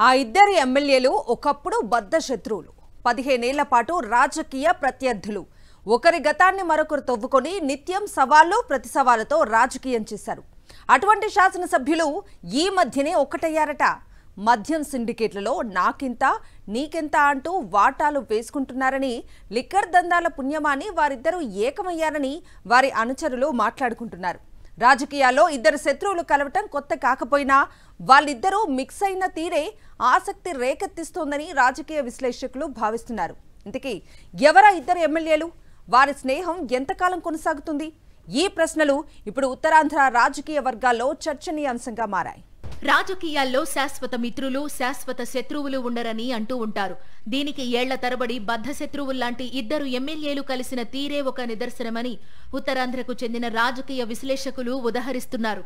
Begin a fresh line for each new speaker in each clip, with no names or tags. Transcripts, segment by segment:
ఆ ఇద్దరి ఎమ్మెల్యేలు ఒకప్పుడు బద్ధ శత్రువులు, 15 ఏళ్ల పాటు రాజకీయ ప్రత్యర్థులు. ఒకరి గతాన్ని మరొకరు తవ్వుకొని నిత్యం సవాళ్లు ప్రతి సవాలుతో రాజకీయం చేశారు. అటువంటి శాసనసభ్యులు ఈ మధ్యనే ఒక్కటయ్యారట. మద్యం సిండికేట్లలో నాకింత నీకెంత అంటూ వాటాలు వేసుకుంటున్నారని, లిక్కర్ దందాల పుణ్యమాని వారిద్దరూ ఏకమయ్యారని వారి అనుచరులు మాట్లాడుకుంటున్నారు. రాజకీయాల్లో ఇద్దరు శత్రువులు కలవటం కొత్త కాకపోయినా వాళ్ళిద్దరూ మిక్స్ అయిన తీరే ఆసక్తి రేకెత్తిస్తోందని రాజకీయ విశ్లేషకులు భావిస్తున్నారు. ఇంతకీ ఎవరా ఇద్దరు ఎమ్మెల్యేలు? వారి స్నేహం ఎంతకాలం కొనసాగుతుంది? ఈ ప్రశ్నలు ఇప్పుడు ఉత్తరాంధ్ర రాజకీయ వర్గాల్లో చర్చనీయాంశంగా మారాయి.
రాజకీయాల్లో శాశ్వత మిత్రులు, శాశ్వత శత్రువులు ఉండరని అంటూ ఉంటారు. దీనికి ఏళ్ల తరబడి బద్ధ శత్రువుల్లాంటి ఇద్దరు ఎమ్మెల్యేలు కలిసిన తీరే ఒక నిదర్శనమని ఉత్తరాంధ్రకు చెందిన రాజకీయ విశ్లేషకులు ఉదహరిస్తున్నారు.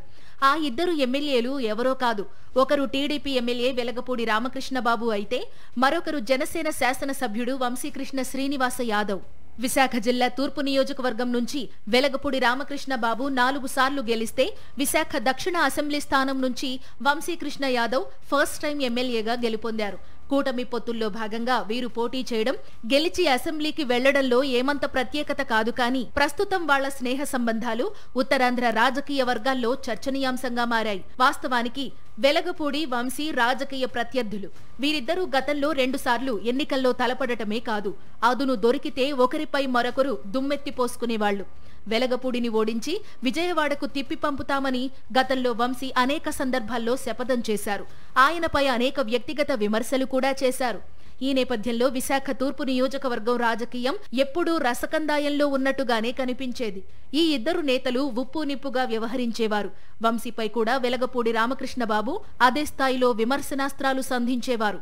ఆ ఇద్దరు ఎమ్మెల్యేలు ఎవరో కాదు. ఒకరు టీడీపీ ఎమ్మెల్యే వెలగపూడి రామకృష్ణబాబు అయితే మరొకరు జనసేన శాసనసభ్యుడు వంశీకృష్ణ శ్రీనివాస యాదవ్. విశాఖ జిల్లా తూర్పు నియోజకవర్గం నుంచి వెలగపూడి రామకృష్ణబాబు 4 సార్లు గెలిస్తే, విశాఖ దక్షిణ అసెంబ్లీ స్థానం నుంచి వంశీకృష్ణ యాదవ్ ఫస్ట్ టైం ఎమ్మెల్యేగా గెలుపొందారు. కూటమి పొత్తుల్లో భాగంగా వీరు పోటీ చేయడం, గెలిచి అసెంబ్లీకి వెళ్లడంలో ఏమంత ప్రత్యేకత కాదు. కానీ ప్రస్తుతం వాళ్ల స్నేహ సంబంధాలు ఉత్తరాంధ్ర రాజకీయ వర్గాల్లో చర్చనీయాంశంగా మారాయి. వాస్తవానికి వెలగపూడి, వంశీ రాజకీయ ప్రత్యర్థులు. వీరిద్దరూ గతంలో 2 సార్లు ఎన్నికల్లో తలపడటమే కాదు, అదును దొరికితే ఒకరిపై మరొకరు దుమ్మెత్తి పోసుకునేవాళ్లు. వెలగపూడిని ఓడించి విజయవాడకు తిప్పి పంపుతామని గతంలో వంశీ అనేక సందర్భాల్లో శపథం చేశారు. ఆయనపై అనేక వ్యక్తిగత విమర్శలు కూడా చేశారు. ఈ నేపథ్యంలో విశాఖ తూర్పు నియోజకవర్గం రాజకీయం ఎప్పుడూ రసకందాయంలో ఉన్నట్టుగానే కనిపించేది. ఈ ఇద్దరు నేతలు ఉప్పు నిప్పుగా వ్యవహరించేవారు. వంశీపై కూడా వెలగపూడి రామకృష్ణబాబు అదే స్థాయిలో విమర్శనాస్త్రాలు సంధించేవారు.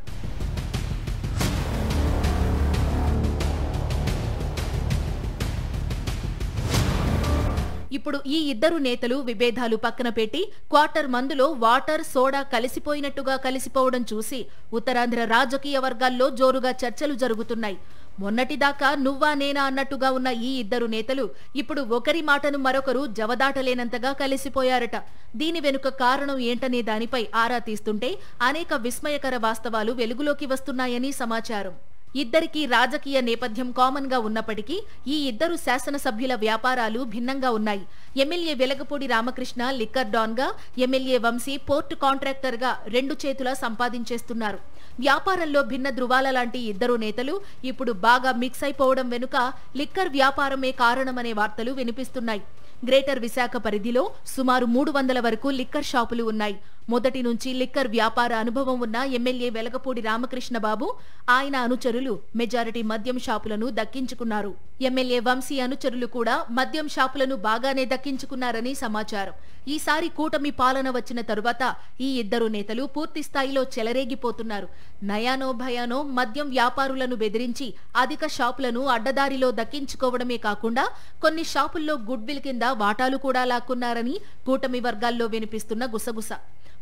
ఇప్పుడు ఈ ఇద్దరు నేతలు విభేదాలు పక్కన పెట్టి క్వార్టర్ మందులో వాటర్, సోడా కలిసిపోయినట్టుగా కలిసిపోవడం చూసి ఉత్తరాంధ్ర రాజకీయ వర్గాల్లో జోరుగా చర్చలు జరుగుతున్నాయి. మొన్నటిదాకా నువ్వా నేనా అన్నట్టుగా ఉన్న ఈ ఇద్దరు నేతలు ఇప్పుడు ఒకరి మాటను మరొకరు జవదాటలేనంతగా కలిసిపోయారట. దీని వెనుక కారణం ఏంటనే దానిపై ఆరా తీస్తుంటే అనేక విస్మయకర వాస్తవాలు వెలుగులోకి వస్తున్నాయని సమాచారం. ఇద్దరికీ రాజకీయ నేపథ్యం కామన్ గా ఉన్నప్పటికీ ఈ ఇద్దరు శాసనసభ్యుల వ్యాపారాలు భిన్నంగా ఉన్నాయి. MLA Velagapudi Ramakrishna liquor don గా, ఎమ్మెల్యే వంశీ పోర్టు కాంట్రాక్టర్ గా 2 చేతులా సంపాదించేస్తున్నారు. వ్యాపారంలో భిన్న ధృవాల లాంటి ఇద్దరు నేతలు ఇప్పుడు బాగా మిక్స్ అయిపోవడం వెనుక లిక్కర్ వ్యాపారమే కారణమనే వార్తలు వినిపిస్తున్నాయి. గ్రేటర్ విశాఖ పరిధిలో సుమారు 300 వరకు లిక్కర్ షాపులు ఉన్నాయి. మొదటి నుంచి లిక్కర్ వ్యాపార అనుభవం ఉన్న ఎమ్మెల్యే వెలగపూడి రామకృష్ణబాబు, ఆయన అనుచరులు మెజారిటీ మద్యం షాపులను దక్కించుకున్నారు. ఎమ్మెల్యే వంశీ అనుచరులు కూడా మద్యం షాపులను బాగానే దక్కించుకున్నారని సమాచారం. ఈసారి కూటమి పాలన వచ్చిన తరువాత ఈ ఇద్దరు నేతలు పూర్తి స్థాయిలో చెలరేగిపోతున్నారు. నయానో భయానో మద్యం వ్యాపారులను బెదిరించి అధిక షాపులను అడ్డదారిలో దక్కించుకోవడమే కాకుండా కొన్ని షాపుల్లో గుడ్ విల్ కింద వాటాలు కూడా లాక్కున్నారని కూటమి వర్గాల్లో వినిపిస్తున్న గుసగుస.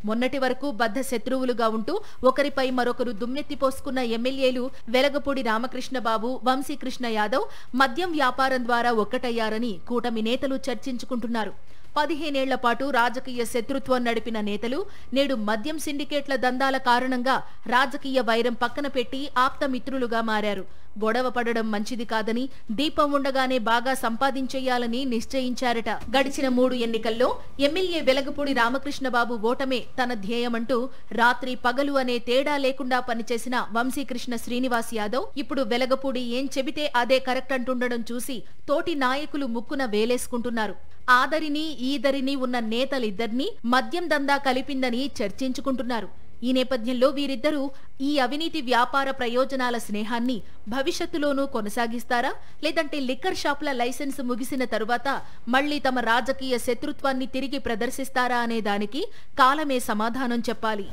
మొన్నటి వరకు బద్ధ శత్రువులుగా ఉంటూ ఒకరిపై మరొకరు దుమ్మెత్తి పోసుకున్న ఎమ్మెల్యేలు వెలగపూడి రామకృష్ణబాబు, వంశీకృష్ణ యాదవ్ మద్యం వ్యాపారం ద్వారా ఒక్కటయ్యారని కూటమి నేతలు చర్చించుకుంటున్నారు. 15 ఏళ్ల పాటు రాజకీయ శత్రుత్వం నడిపిన నేతలు నేడు మద్యం సిండికేట్ల దందాల కారణంగా రాజకీయ వైరం పక్కన పెట్టి ఆప్త మిత్రులుగా మారారు. గొడవ పడడం మంచిది కాదని, దీపం ఉండగానే బాగా సంపాదించేయాలని నిశ్చయించారట. గడిచిన 3 ఎన్నికల్లో ఎమ్మెల్యే వెలగపూడి రామకృష్ణబాబు ఓటమే తన ధ్యేయమంటూ రాత్రి పగలు అనే తేడా లేకుండా పనిచేసిన వంశీకృష్ణ శ్రీనివాస్ యాదవ్ ఇప్పుడు వెలగపూడి ఏం చెబితే అదే కరెక్ట్ అంటుండడం చూసి తోటి నాయకులు ముక్కున వేలేసుకుంటున్నారు. ఆదరిని ఈదరిని ఉన్న నేతలిద్దరినీ మద్యం దందా కలిపిందని చర్చించుకుంటున్నారు. ఈ నేపథ్యంలో వీరిద్దరూ ఈ అవినీతి వ్యాపార ప్రయోజనాల స్నేహాన్ని భవిష్యత్తులోనూ కొనసాగిస్తారా, లేదంటే లిక్కర్ షాపుల లైసెన్స్ ముగిసిన తరువాత మళ్లీ తమ రాజకీయ శత్రుత్వాన్ని తిరిగి ప్రదర్శిస్తారా అనే దానికి కాలమే సమాధానం చెప్పాలి.